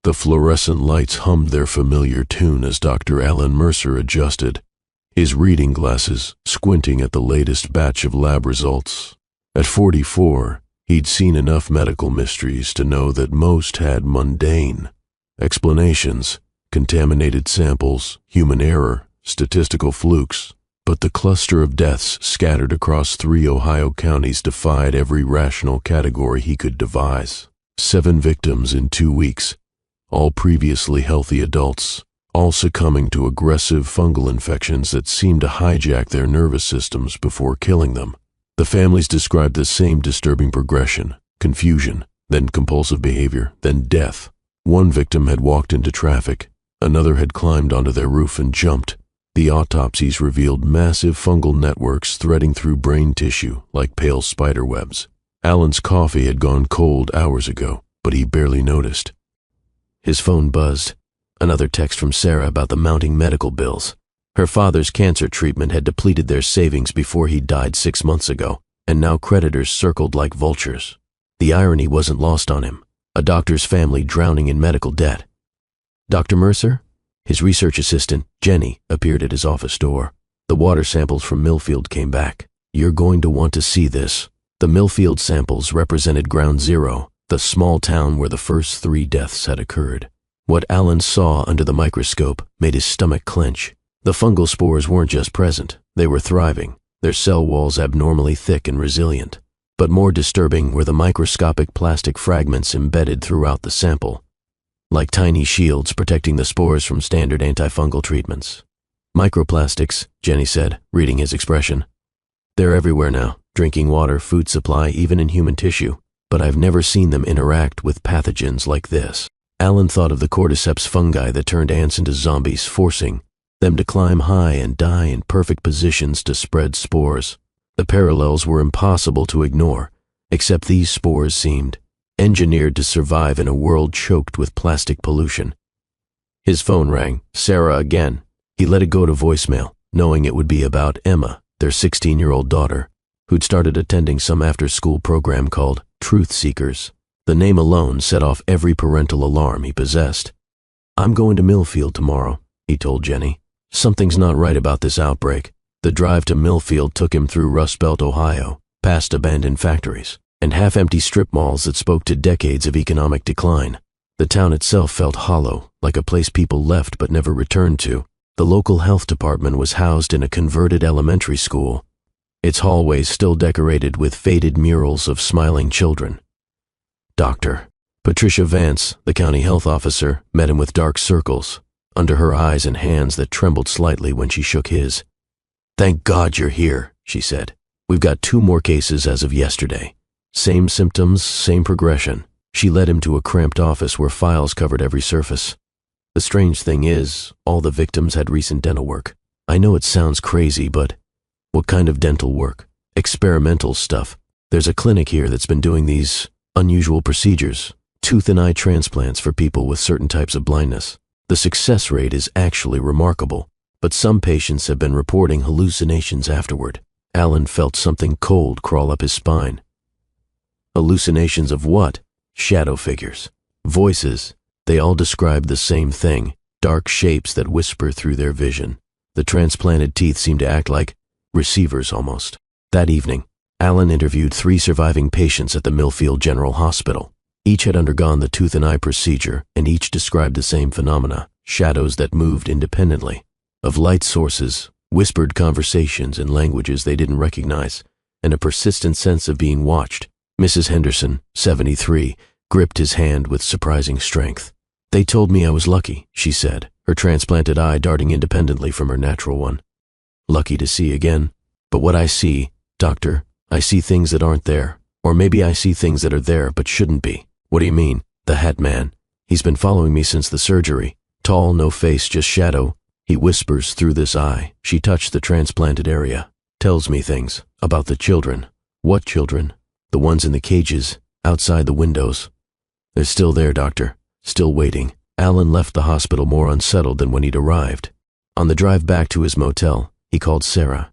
The fluorescent lights hummed their familiar tune as Dr. Alan Mercer adjusted, his reading glasses squinting at the latest batch of lab results. At 44, he'd seen enough medical mysteries to know that most had mundane explanations: contaminated samples, human error, statistical flukes. But the cluster of deaths scattered across 3 Ohio counties defied every rational category he could devise. 7 victims in 2 weeks, all previously healthy adults, all succumbing to aggressive fungal infections that seemed to hijack their nervous systems before killing them. The families described the same disturbing progression: confusion, then compulsive behavior, then death. One victim had walked into traffic, another had climbed onto their roof and jumped. The autopsies revealed massive fungal networks threading through brain tissue like pale spider webs. Alan's coffee had gone cold hours ago, but he barely noticed. His phone buzzed. Another text from Sarah about the mounting medical bills. Her father's cancer treatment had depleted their savings before he died 6 months ago, and now creditors circled like vultures. The irony wasn't lost on him. A doctor's family drowning in medical debt. Dr. Mercer? His research assistant, Jenny, appeared at his office door. The water samples from Millfield came back. You're going to want to see this. The Millfield samples represented Ground Zero, the small town where the first 3 deaths had occurred. What Alan saw under the microscope made his stomach clench. The fungal spores weren't just present, they were thriving, their cell walls abnormally thick and resilient. But more disturbing were the microscopic plastic fragments embedded throughout the sample, like tiny shields protecting the spores from standard antifungal treatments. Microplastics, Jenny said, reading his expression. They're everywhere now, drinking water, food supply, even in human tissue. But I've never seen them interact with pathogens like this. Alan thought of the cordyceps fungi that turned ants into zombies, forcing them to climb high and die in perfect positions to spread spores. The parallels were impossible to ignore, except these spores seemed engineered to survive in a world choked with plastic pollution. His phone rang. Sarah again. He let it go to voicemail, knowing it would be about Emma, their 16-year-old daughter, who'd started attending some after-school program called Truth Seekers. The name alone set off every parental alarm he possessed. I'm going to Millfield tomorrow, he told Jenny. Something's not right about this outbreak. The drive to Millfield took him through Rust Belt, Ohio, past abandoned factories, and half-empty strip malls that spoke to decades of economic decline. The town itself felt hollow, like a place people left but never returned to. The local health department was housed in a converted elementary school, its hallways still decorated with faded murals of smiling children. Dr. Patricia Vance, the county health officer, met him with dark circles under her eyes and hands that trembled slightly when she shook his. Thank God you're here, she said. We've got 2 more cases as of yesterday. Same symptoms, same progression. She led him to a cramped office where files covered every surface. The strange thing is, all the victims had recent dental work. I know it sounds crazy, but what kind of dental work? Experimental stuff. There's a clinic here that's been doing these unusual procedures, tooth and eye transplants for people with certain types of blindness. The success rate is actually remarkable, but some patients have been reporting hallucinations afterward. Alan felt something cold crawl up his spine. Hallucinations of what? Shadow figures. Voices. They all described the same thing, dark shapes that whisper through their vision. The transplanted teeth seemed to act like receivers almost. That evening, Alan interviewed 3 surviving patients at the Millfield General Hospital. Each had undergone the tooth and eye procedure, and each described the same phenomena, shadows that moved independently, of light sources, whispered conversations in languages they didn't recognize, and a persistent sense of being watched. Mrs. Henderson, 73, gripped his hand with surprising strength. They told me I was lucky, she said, her transplanted eye darting independently from her natural one. Lucky to see again. But what I see, doctor, I see things that aren't there. Or maybe I see things that are there but shouldn't be. What do you mean? The Hatman. He's been following me since the surgery. Tall, no face, just shadow. He whispers through this eye. She touched the transplanted area. Tells me things. About the children. What children? The ones in the cages, outside the windows. They're still there, doctor. Still waiting. Alan left the hospital more unsettled than when he'd arrived. On the drive back to his motel, he called Sarah.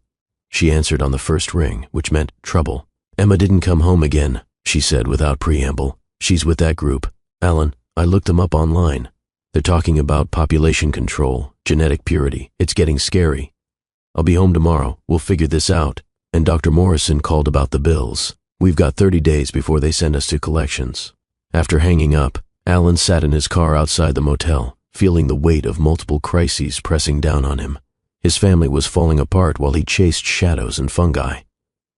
She answered on the first ring, which meant trouble. Emma didn't come home again, she said without preamble. She's with that group. Alan, I looked them up online. They're talking about population control, genetic purity. It's getting scary. I'll be home tomorrow. We'll figure this out. And Dr. Morrison called about the bills. We've got 30 days before they send us to collections. After hanging up, Alan sat in his car outside the motel, feeling the weight of multiple crises pressing down on him. His family was falling apart while he chased shadows and fungi.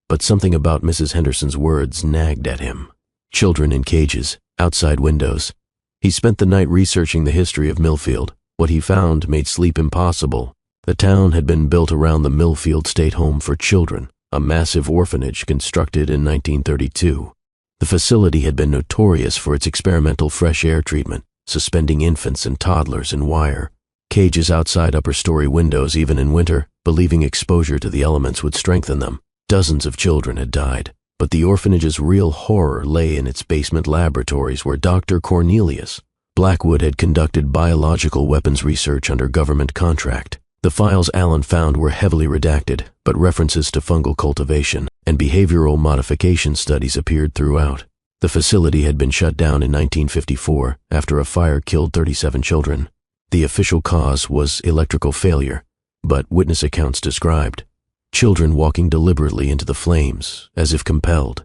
But something about Mrs. Henderson's words nagged at him. Children in cages, outside windows. He spent the night researching the history of Millfield. What he found made sleep impossible. The town had been built around the Millfield State Home for Children, a massive orphanage constructed in 1932. The facility had been notorious for its experimental fresh air treatment, suspending infants and toddlers in wire. Cages outside upper-story windows even in winter, believing exposure to the elements would strengthen them. Dozens of children had died. But the orphanage's real horror lay in its basement laboratories where Dr. Cornelius Blackwood had conducted biological weapons research under government contract. The files Alan found were heavily redacted, but references to fungal cultivation and behavioral modification studies appeared throughout. The facility had been shut down in 1954 after a fire killed 37 children. The official cause was electrical failure, but witness accounts described children walking deliberately into the flames, as if compelled.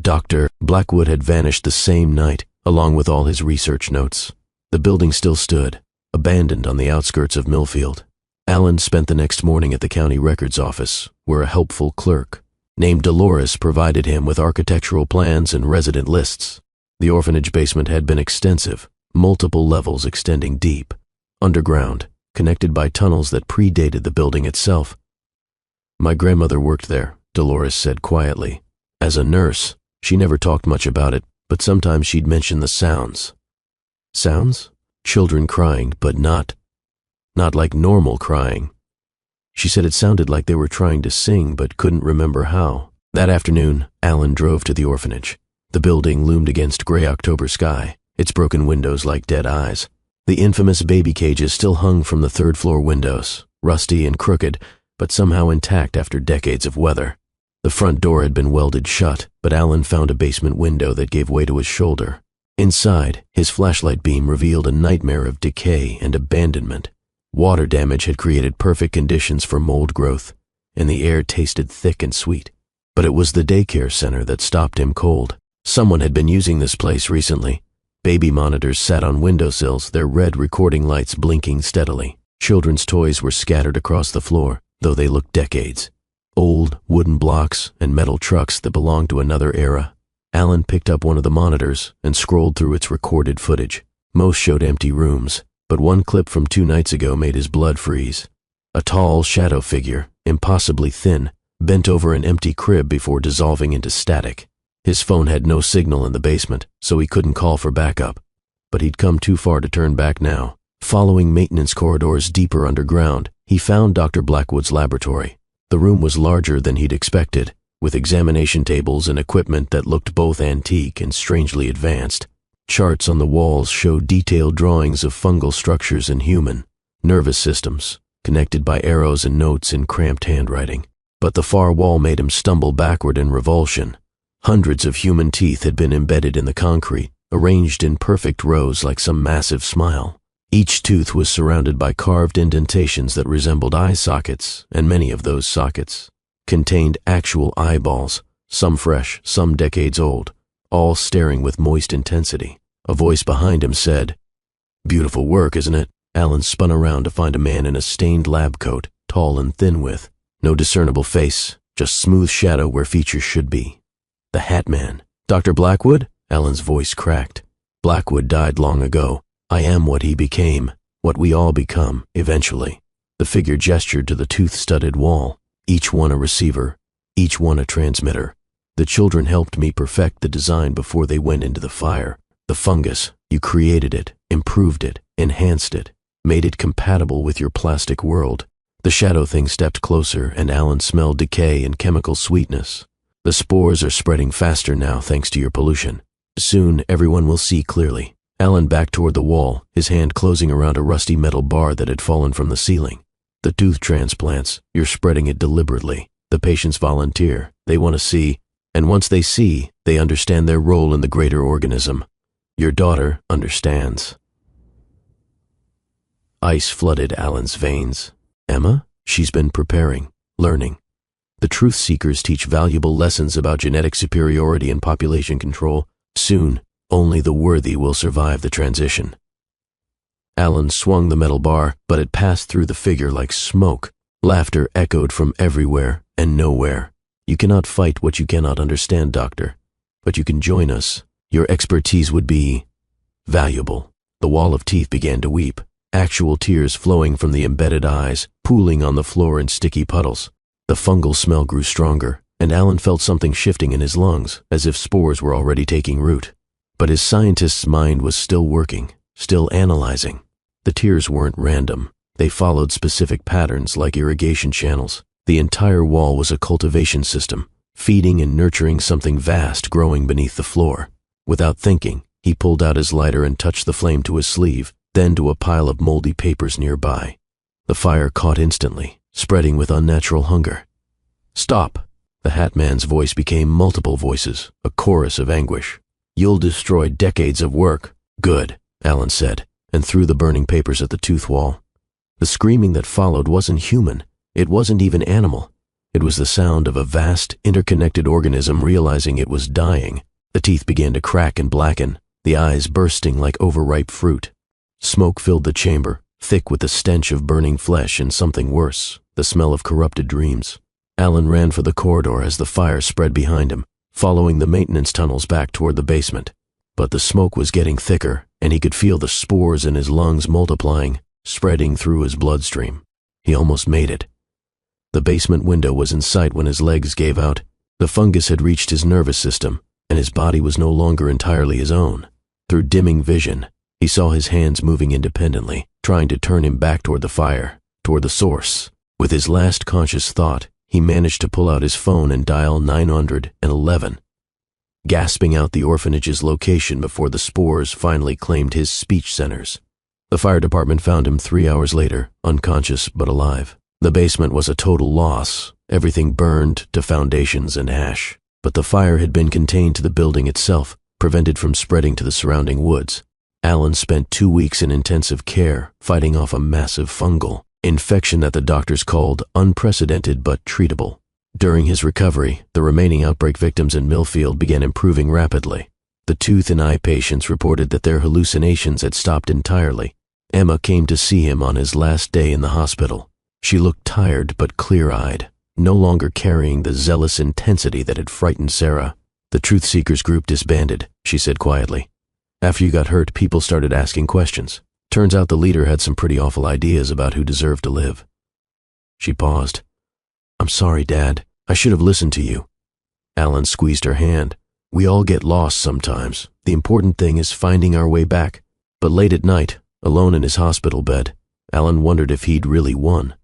Dr. Blackwood had vanished the same night, along with all his research notes. The building still stood, abandoned on the outskirts of Millfield. Alan spent the next morning at the county records office, where a helpful clerk named Dolores provided him with architectural plans and resident lists. The orphanage basement had been extensive, multiple levels extending deep, underground, connected by tunnels that predated the building itself. My grandmother worked there, Dolores said quietly. As a nurse, she never talked much about it, but sometimes she'd mention the sounds. Sounds? Children crying, but not like normal crying. She said it sounded like they were trying to sing, but couldn't remember how. That afternoon, Alan drove to the orphanage. The building loomed against gray October sky, its broken windows like dead eyes. The infamous baby cages still hung from the third-floor windows, rusty and crooked, but somehow intact after decades of weather. The front door had been welded shut, but Alan found a basement window that gave way to his shoulder. Inside, his flashlight beam revealed a nightmare of decay and abandonment. Water damage had created perfect conditions for mold growth, and the air tasted thick and sweet. But it was the daycare center that stopped him cold. Someone had been using this place recently. Baby monitors sat on windowsills, their red recording lights blinking steadily. Children's toys were scattered across the floor, though they looked decades. Old wooden blocks and metal trucks that belonged to another era. Alan picked up one of the monitors and scrolled through its recorded footage. Most showed empty rooms, but one clip from 2 nights ago made his blood freeze. A tall shadow figure, impossibly thin, bent over an empty crib before dissolving into static. His phone had no signal in the basement, so he couldn't call for backup. But he'd come too far to turn back now. Following maintenance corridors deeper underground, he found Dr. Blackwood's laboratory. The room was larger than he'd expected, with examination tables and equipment that looked both antique and strangely advanced. Charts on the walls showed detailed drawings of fungal structures and human nervous systems, connected by arrows and notes in cramped handwriting. But the far wall made him stumble backward in revulsion. Hundreds of human teeth had been embedded in the concrete, arranged in perfect rows like some massive smile. Each tooth was surrounded by carved indentations that resembled eye sockets, and many of those sockets contained actual eyeballs, some fresh, some decades old, all staring with moist intensity. A voice behind him said, "Beautiful work, isn't it?" Alan spun around to find a man in a stained lab coat, tall and thin with no discernible face, just smooth shadow where features should be. The Hatman. "Dr. Blackwood?" Alan's voice cracked. "Blackwood died long ago. I am what he became, what we all become, eventually." The figure gestured to the tooth-studded wall, each one a receiver, each one a transmitter. "The children helped me perfect the design before they went into the fire. The fungus, you created it, improved it, enhanced it, made it compatible with your plastic world." The shadow thing stepped closer, and Alan smelled decay and chemical sweetness. "The spores are spreading faster now thanks to your pollution. Soon everyone will see clearly." Alan backed toward the wall, his hand closing around a rusty metal bar that had fallen from the ceiling. "The tooth transplants, you're spreading it deliberately. The patients volunteer. They want to see, and once they see, they understand their role in the greater organism. Your daughter understands. Ice flooded Alan's veins. Emma? She's been preparing, learning. The truth seekers teach valuable lessons about genetic superiority and population control. Soon, only the worthy will survive the transition. Alan swung the metal bar, but it passed through the figure like smoke. Laughter echoed from everywhere and nowhere. You cannot fight what you cannot understand, Doctor. But you can join us. Your expertise would be valuable. The wall of teeth began to weep, actual tears flowing from the embedded eyes, pooling on the floor in sticky puddles. The fungal smell grew stronger, and Alan felt something shifting in his lungs, as if spores were already taking root. But his scientist's mind was still working, still analyzing. The tears weren't random. They followed specific patterns like irrigation channels. The entire wall was a cultivation system, feeding and nurturing something vast growing beneath the floor. Without thinking, he pulled out his lighter and touched the flame to his sleeve, then to a pile of moldy papers nearby. The fire caught instantly, spreading with unnatural hunger. Stop! The Hatman's voice became multiple voices, a chorus of anguish. You'll destroy decades of work. Good, Alan said, and threw the burning papers at the tooth wall. The screaming that followed wasn't human. It wasn't even animal. It was the sound of a vast, interconnected organism realizing it was dying. The teeth began to crack and blacken, the eyes bursting like overripe fruit. Smoke filled the chamber, thick with the stench of burning flesh and something worse, the smell of corrupted dreams. Alan ran for the corridor as the fire spread behind him, following the maintenance tunnels back toward the basement. But the smoke was getting thicker, and he could feel the spores in his lungs multiplying, spreading through his bloodstream. He almost made it. The basement window was in sight when his legs gave out. The fungus had reached his nervous system, and his body was no longer entirely his own. Through dimming vision, he saw his hands moving independently, trying to turn him back toward the fire, toward the source. With his last conscious thought, he managed to pull out his phone and dial 911, gasping out the orphanage's location before the spores finally claimed his speech centers. The fire department found him 3 hours later, unconscious but alive. The basement was a total loss, everything burned to foundations and ash. But the fire had been contained to the building itself, prevented from spreading to the surrounding woods. Alan spent 2 weeks in intensive care, fighting off a massive fungal infection that the doctors called unprecedented but treatable. During his recovery, the remaining outbreak victims in Millfield began improving rapidly. The tooth and eye patients reported that their hallucinations had stopped entirely. Emma came to see him on his last day in the hospital. She looked tired but clear-eyed, no longer carrying the zealous intensity that had frightened Sarah. The Truth Seekers group disbanded, she said quietly. After you got hurt, people started asking questions. Turns out the leader had some pretty awful ideas about who deserved to live. She paused. I'm sorry, Dad. I should have listened to you. Alan squeezed her hand. We all get lost sometimes. The important thing is finding our way back. But late at night, alone in his hospital bed, Alan wondered if he'd really won.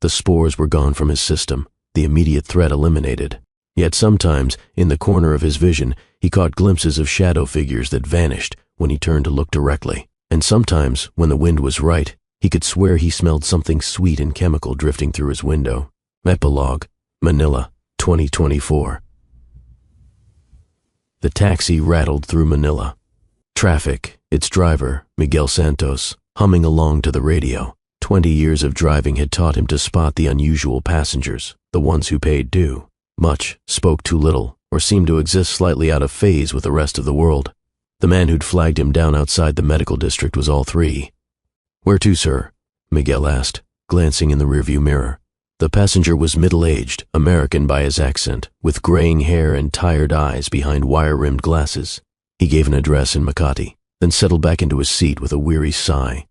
The spores were gone from his system, the immediate threat eliminated. Yet sometimes, in the corner of his vision, he caught glimpses of shadow figures that vanished when he turned to look directly. And sometimes, when the wind was right, he could swear he smelled something sweet and chemical drifting through his window. Epilogue, Manila, 2024. The taxi rattled through Manila. Traffic, its driver, Miguel Santos, humming along to the radio. 20 years of driving had taught him to spot the unusual passengers, the ones who paid due. Much, spoke too little, or seemed to exist slightly out of phase with the rest of the world. The man who'd flagged him down outside the medical district was all three. Where to, sir? Miguel asked, glancing in the rearview mirror. The passenger was middle-aged, American by his accent, with graying hair and tired eyes behind wire-rimmed glasses. He gave an address in Makati, then settled back into his seat with a weary sigh.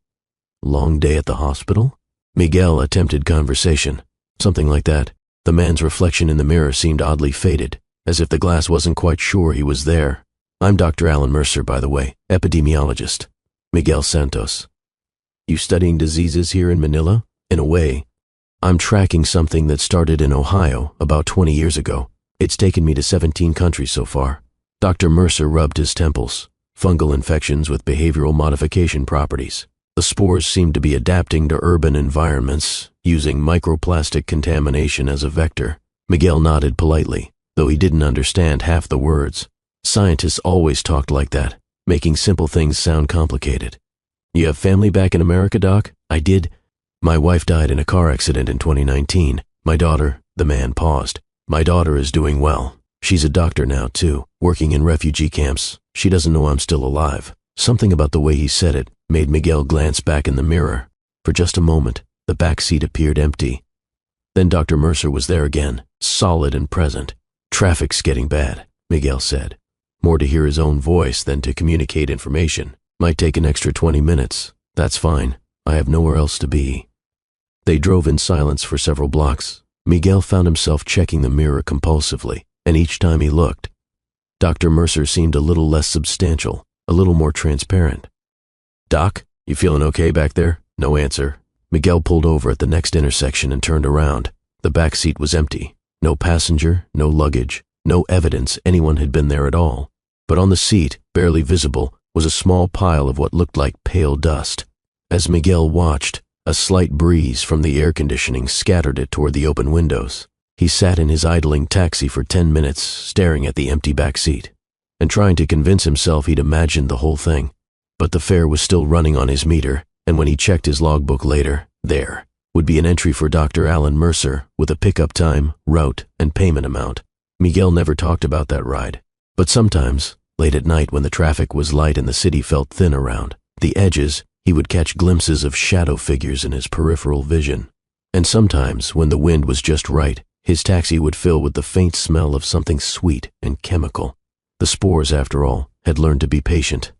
Long day at the hospital? Miguel attempted conversation. Something like that. The man's reflection in the mirror seemed oddly faded, as if the glass wasn't quite sure he was there. I'm Dr. Alan Mercer, by the way, epidemiologist. Miguel Santos. You studying diseases here in Manila? In a way. I'm tracking something that started in Ohio about 20 years ago. It's taken me to 17 countries so far. Dr. Mercer rubbed his temples. Fungal infections with behavioral modification properties. The spores seemed to be adapting to urban environments, using microplastic contamination as a vector. Miguel nodded politely, though he didn't understand half the words. Scientists always talked like that, making simple things sound complicated. You have family back in America, Doc? I did. My wife died in a car accident in 2019. My daughter, the man paused. My daughter is doing well. She's a doctor now, too, working in refugee camps. She doesn't know I'm still alive. Something about the way he said it made Miguel glance back in the mirror. For just a moment, the back seat appeared empty. Then Dr. Mercer was there again, solid and present. Traffic's getting bad, Miguel said. More to hear his own voice than to communicate information. Might take an extra 20 minutes. That's fine. I have nowhere else to be. They drove in silence for several blocks. Miguel found himself checking the mirror compulsively, and each time he looked, Dr. Mercer seemed a little less substantial, a little more transparent. Doc, you feeling okay back there? No answer. Miguel pulled over at the next intersection and turned around. The back seat was empty. No passenger, no luggage, no evidence anyone had been there at all. But on the seat, barely visible, was a small pile of what looked like pale dust. As Miguel watched, a slight breeze from the air conditioning scattered it toward the open windows. He sat in his idling taxi for 10 minutes, staring at the empty back seat, and trying to convince himself he'd imagined the whole thing. But the fare was still running on his meter, and when he checked his logbook later, there would be an entry for Dr. Alan Mercer with a pickup time, route, and payment amount. Miguel never talked about that ride, but sometimes, late at night when the traffic was light and the city felt thin around the edges, he would catch glimpses of shadow figures in his peripheral vision. And sometimes, when the wind was just right, his taxi would fill with the faint smell of something sweet and chemical. The spores, after all, had learned to be patient.